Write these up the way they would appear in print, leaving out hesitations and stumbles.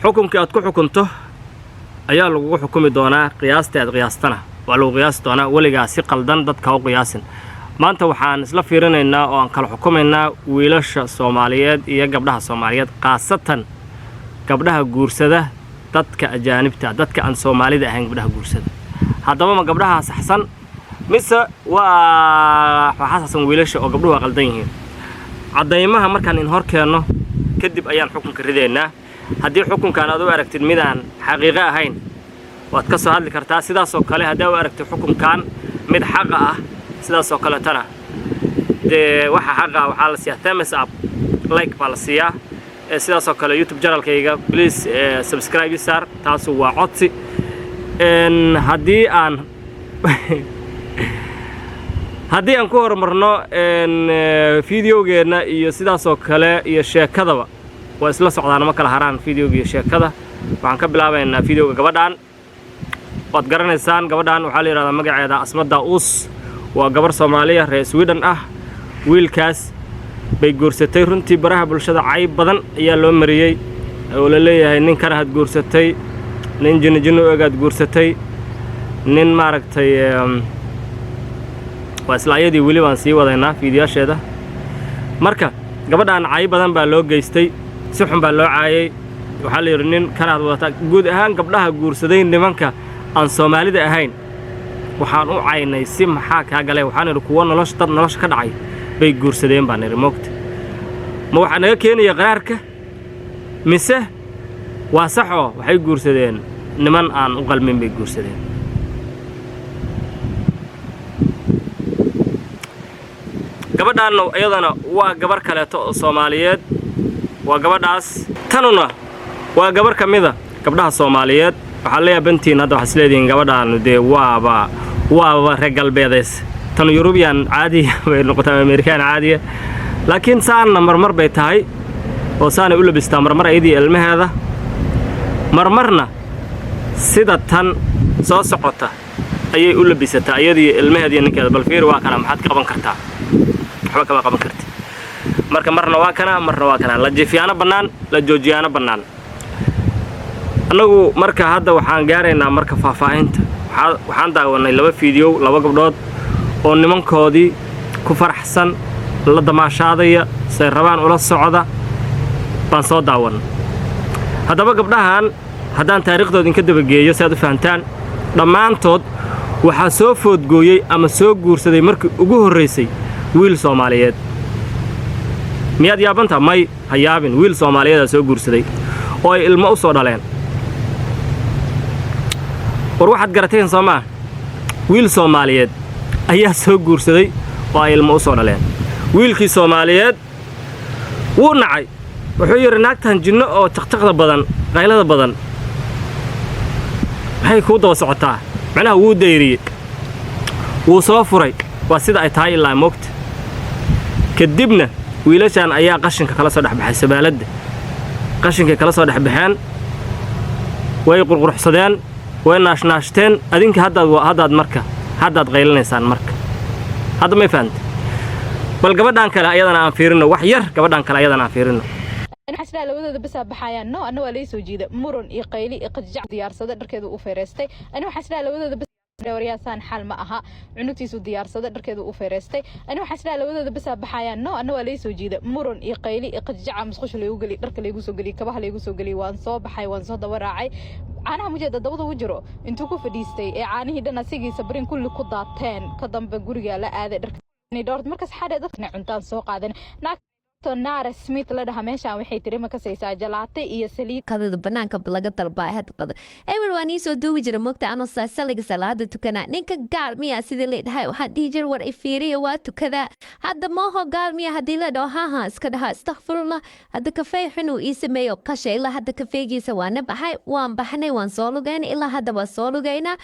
xukunkii aad ku xukunto ayaa lagu xukumi doonaa qiyaasta aad qiyaastana waa lagu qiyaasi doonaa weligaa si qaldan dadka u qiyaasin maanta waxaan isla fiirinaynaa oo aan kala xukumaynaa wiilasha Soomaaliyeed iyo gabdhaha Soomaaliyeed qaasatan gabdhaha guursada dadka ajaanibta dadka aan Soomaalida ahayn gabdhaha guursada haddaba ma gabdhaha saxsan mise waa xasasan wiilasha oo gabdhuhu qaldan yihiin cadaymaha markaan in hor keeno kadib ayaan xukunka rideynaa haddii xukunkan aad u aragtid midaan xaqiiqo ahayn waad ka soo hadli kartaa sidaas oo kale haddii aad u aragtid xukunkan mid xaq ah sidaas oo kale tana waxa xaq ah waxa la siiyaa thumbs up like baa la siiyaa sidaas oo kale YouTube channelkayga please subscribe sar taas waa codsi haddii aan ku horumarno fiidiyogeena iyo sidaas oo kale iyo sheekadaba waa isla socdaan ma kala haraan fiidiyowga iyo sheekada waxaan ka bilaabaynaa fiidiyowga gabadhan waad garanaysaan gabadhan waxa la yiraahdaa magaceeda Asma Daa'uus waa gabar Soomaaliya reer Sweden ah wiilkaas bay guursatay runtii baraha bulshada cayb badan ayaa loo mariyay oo la leeyahay nin kana had guursatay nin jinjino ogaad guursatay nin maaragtay waa islaayadii wali baan sii wadaynaa fiidiyasheeda marka gabadhan cayb badan baa loo geystay si xun baa loo caayay waxa la yiri nin kana had wata guud ahaan gabdhaha guursaday nimanka aan Soomaalida ahayn waxaan u caynay si maxaa ka galay waxaan iri kuwa nolosha ka dhacay bay guursadeen baan iri moogta ma waxa naga keenaya qaraarka mise waa saxo waxay guursadeen niman aan u qalmin bay guursadeen gabadhan ayadana waa gabar kale oo Soomaaliyeed waa gabadhaas tanuna waa gabar kamida gabdhaha Soomaaliyeed waxa la yaabantiin hadda waxa isleedin gabadhan waaba reer galbeedees tan European caadi way noqotay American caadi laakiin saana marmar bay tahay oo saana u labistaa marmar ayadii ilmaheeda marmarna sida tan soo socota ayay u labisataa ayadii ilmaheeda ninkeeda bal fiir waa kana maxaad qaban kartaa waxba kama qaban kartid marka marna waa kana la jifiyaana banaan la joojiyana banaan anagu marka hadda waxaan gaaraynaa marka faahfaahinta waxaan daawanay laba fiidiyow laba gabdhood oo nimankoodii ku faraxsan la damaashaadaya say rabaan ula socda baan soo daawan haddaba gabdhahan haddaan taariikhdooda inka dabageeyo si aad u fahantaan dhammaantood waxaa soo foodgooyey ama soo guursaday markii ugu horreysay wiil Soomaaliyeed miyaad yaabanta may ha yaabin wiil Soomaaliyeed soo guursaday oo ay ilmo u soo dhaleen war waxaad garateen Soomaa wiil Soomaaliyeed ayaa soo guursaday oo ay ilmo u soo dhaleen wiilkii Soomaaliyeed wuu nacay wuxuu yiri naagtan jinno oo taqtaqda badan qaylada badan waxay ku daba socotaa macnaha wuu deyriyay wuu soo furay waa sida ay tahay ilaa moogta kadibna wiilashan ayaa qashinka kala soo dhaxbaxay sabaalada qashinka kala soo dhaxbaxeen way qurqurxsadeen way naashnaashteen adinka haddaad qaylinaysaan marka hadda ma fahanteen bal gabadhan kale ayadana aan fiirino wax yar gabadhan kale ayadana aan fiirino xasla labadooda bas baxayaan no anna waa la soo jiida muran iyo qayli iyo qajjac diyaarsada dharkeedu u feereystay anna xasla labadooda bas wariyaasan xal ma aha cunugtiisu diyaarsada dharkeedu u feereystay anna xasla labadooda bas baxayaan no anna waa la soo jiida muran iyo qayli iyo qajjac musqusha lagu gali dharka lagu soo gali kabaha lagu soo gali waan soo baxay waan soo dawaraacay caanaha mujeeda dabada u jiro intuu ku fadhiistay ee caanihii dhan asigiisa barin kulli ku daateen ka dambe guriga la aaday dharka dhort markaas xadee dadkana cuntaan soo qaadan Nara Smith la dhaha meeshaan waxay tiri ma ka saysaa jalaate iyo saliid qadada banaanka laga dalbaa had qada everyone is so do jira mogta ano saliga salaada tukana ninka gaar miya sidii leedahay waxa dhijir war ifiiriya waa tukada hadda ma ho gaar miya hadii la dhaho ha iska dhaha astaghfirullah hadda kafee xunu ii sameeyo qashay ilaa hadda kafeegiisa waan baxay waan baxnay waan soo lugayn ilaa hadda waa soo lugayna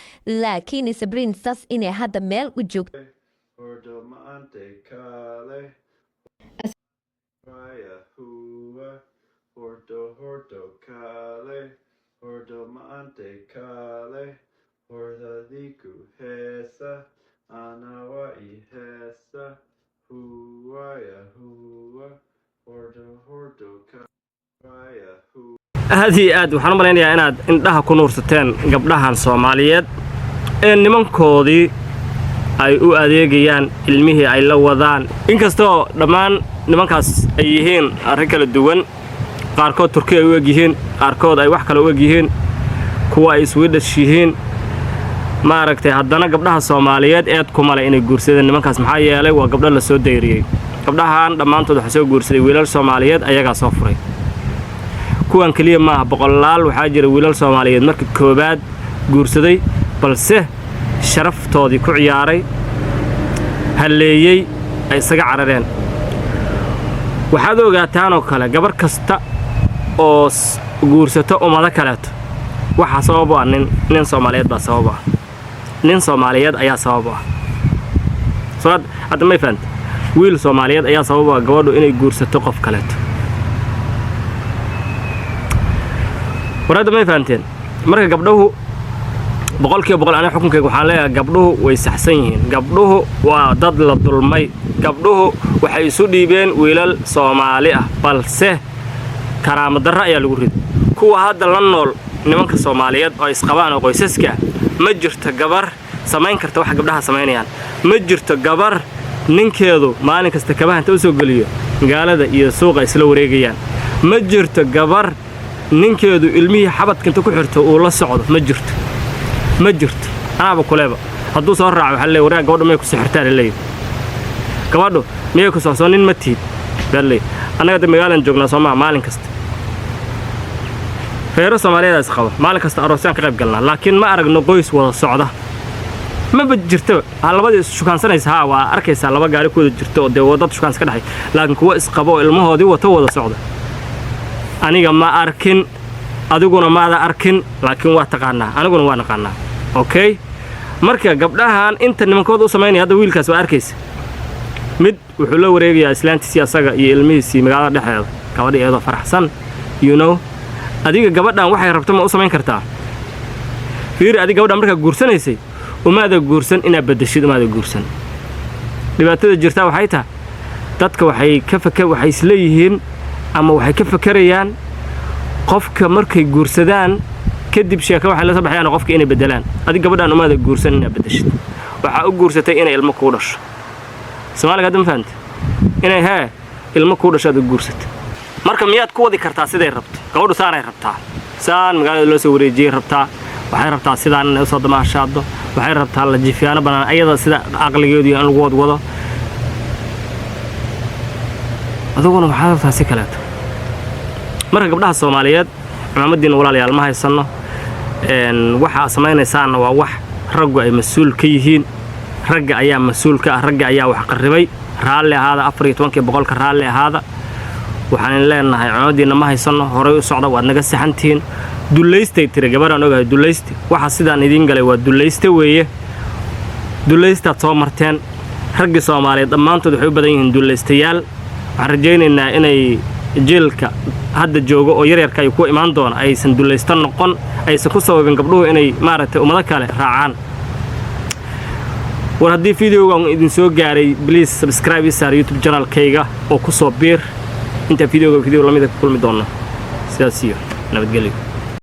laakiin Sabrina sas inay hadda meel u joogto Horto cale, horto mante cale, horta diku hesa, anawa I hesa, huaya hua, horto cale, huaya hua. aad waxaan u malaynayaa inaad indhaha ku nuursateen gabdhahan Soomaaliyeed ee nimankoodii ay u adeegayaan ilmihii ay la wadaan inkastoo dhammaan nimankaas ay yihiin arrin kala duwan qaarkood Turkiga ay u egyihiin qaarkood ay wax kale u egyihiin kuwa ay Swedish yihiin maaragtay haddana gabdhaha Soomaaliyeed eed kuma leh inay guursadeen nimankaas maxaa yeelay waa gabdho la soo deyriyay gabdhahan dhammaantood waxa soo guursaday wiilal Soomaaliyeed ayaga soo furay kuwan kaliya ma boqolaal waxa jira wiilal Soomaaliyeed markii koobaad guursaday balse sharaftoodii ku ciyaaray haleeyay ay isaga carareen waxaad ogaataan oo kale gabar kasta oo guursato umada kaleeto waxa sabab ah nin Soomaaliyeed baa sabab ah nin Soomaaliyeed ayaa sabab ah sabab hadda ma fahant wiil Soomaaliyeed ayaa sabab ah gabadhu inay guursato qof kaleeto warada ma fahanteen marka gabdhuhu boqolkiiba boqol ana xukunkayga waxaan leeyahay gabdhuhu way saxsan yihiin gabdhuhu waa dad la dulmay gabdhuhu waxay isu dhiibeen wiilal Soomaali ah balse karaamo darro ayaa lagu riday kuwa hadda la nool nimanka Soomaaliyeed oo isqabaan oo qoysaska ma jirto gabar samayn karta wax gabdhaha samaynayaan ma jirto gabar ninkeedu maalin kasta kabaha inta u soo galiyo magaalada iyo suuqa isla wareegayaan ma jirto gabar ninkeedu ilmihii xabadka inta ku xirto uu la socdo ma jirto anaaba kuleeba hadduu soo raaco waxa la wareeg gabadhu may ku sixirtaa leeyahay gabadhu miyay ku soo nin ma tiid dalay anaga magaalan joognaa Soomaaliya maalin kasta feero Soomaaliyeed qaba maalin kasta aroosaan ka qayb galnaa laakiin ma aragno qoys wada socda ma jirto labadii shukaansanaysa waa arkaysaa laba gaari ku wada jirto oo wadada shukaans ka dhaxay laakiin kuwa isqabo ilmahoodii wada socda aniga ma arkin adiguna maada arkin laakiin waa taqaanaa aniguna waa naqaanaa okay marka gabdhahan inta nimankooda u sameynaya hadda wiilkaas waa arkaysa mid wuxuu la wareegayaa islaantiisii asaga iyo ilmihiisii magaalada dhexdeeda gabadha iyadoo faraxsan adiga gabadhan waxay rabto ma u sameyn kartaa fiir adiga gabadhan markaa guursanaysay umaada guursan inaa bedeshid umaada guursan dhibaatada jirta waxay tahay dadka waxay isleeyihiin ama waxay ka fakarayaan qofka markay guursadaan kadib sheeko waxa la soo baxayaan qofka inay bedelaan adiga gabadhan umaada guursan inaa bedeshid waxa u guursatay inay ilmo ku dhasho Soomaaliga hadda ma fahanti inay ilmo ku dhasho aad guursatay marka miyaad ku wadi kartaa siday rabto gabadhu saanay rabtaa saan magaalada loo soo wareejiyay rabtaa waxay rabtaa sidaan inay soo damaashaado waxay rabtaa la jifiyaano banaan ayada sida aqligeedu aan lagu wado aduguna waxaa rabtaa si kaleeto marka gabdhaha Soomaaliyeed ciidamadiina walaalayaal ma haysano waxa sameynaysaana waa wax raggu ay mas'uul ka yihiin ragga ayaa mas'uul ka ah ragga ayaa wax qarribay raalli ahaada 14% raalli ahaada waxaan leenahay ciidamadiina ma haysano horay u socda waad naga saxantiin duleystay tiri gabadhan ogahay duleystay waxa sidaan idin galay waa duleystay weeye duleystaa soo marteen ragga Soomaaliyeed dhammaantood waxay u badan yihiin duleystayaal waxaan rajaynaynaa inay jeelka hadda joogo oo yaryarka ay ku imaan doona aysan duleysta noqon aysan ku sababin gabdhuhu inay maaragtay umada kale raacaan war haddii videogan idin soo gaaray please subscribe isar YouTube channel-kayga oo ku soo biir inta video lamida ku kulmi doona sidaas iyo nabadgelyo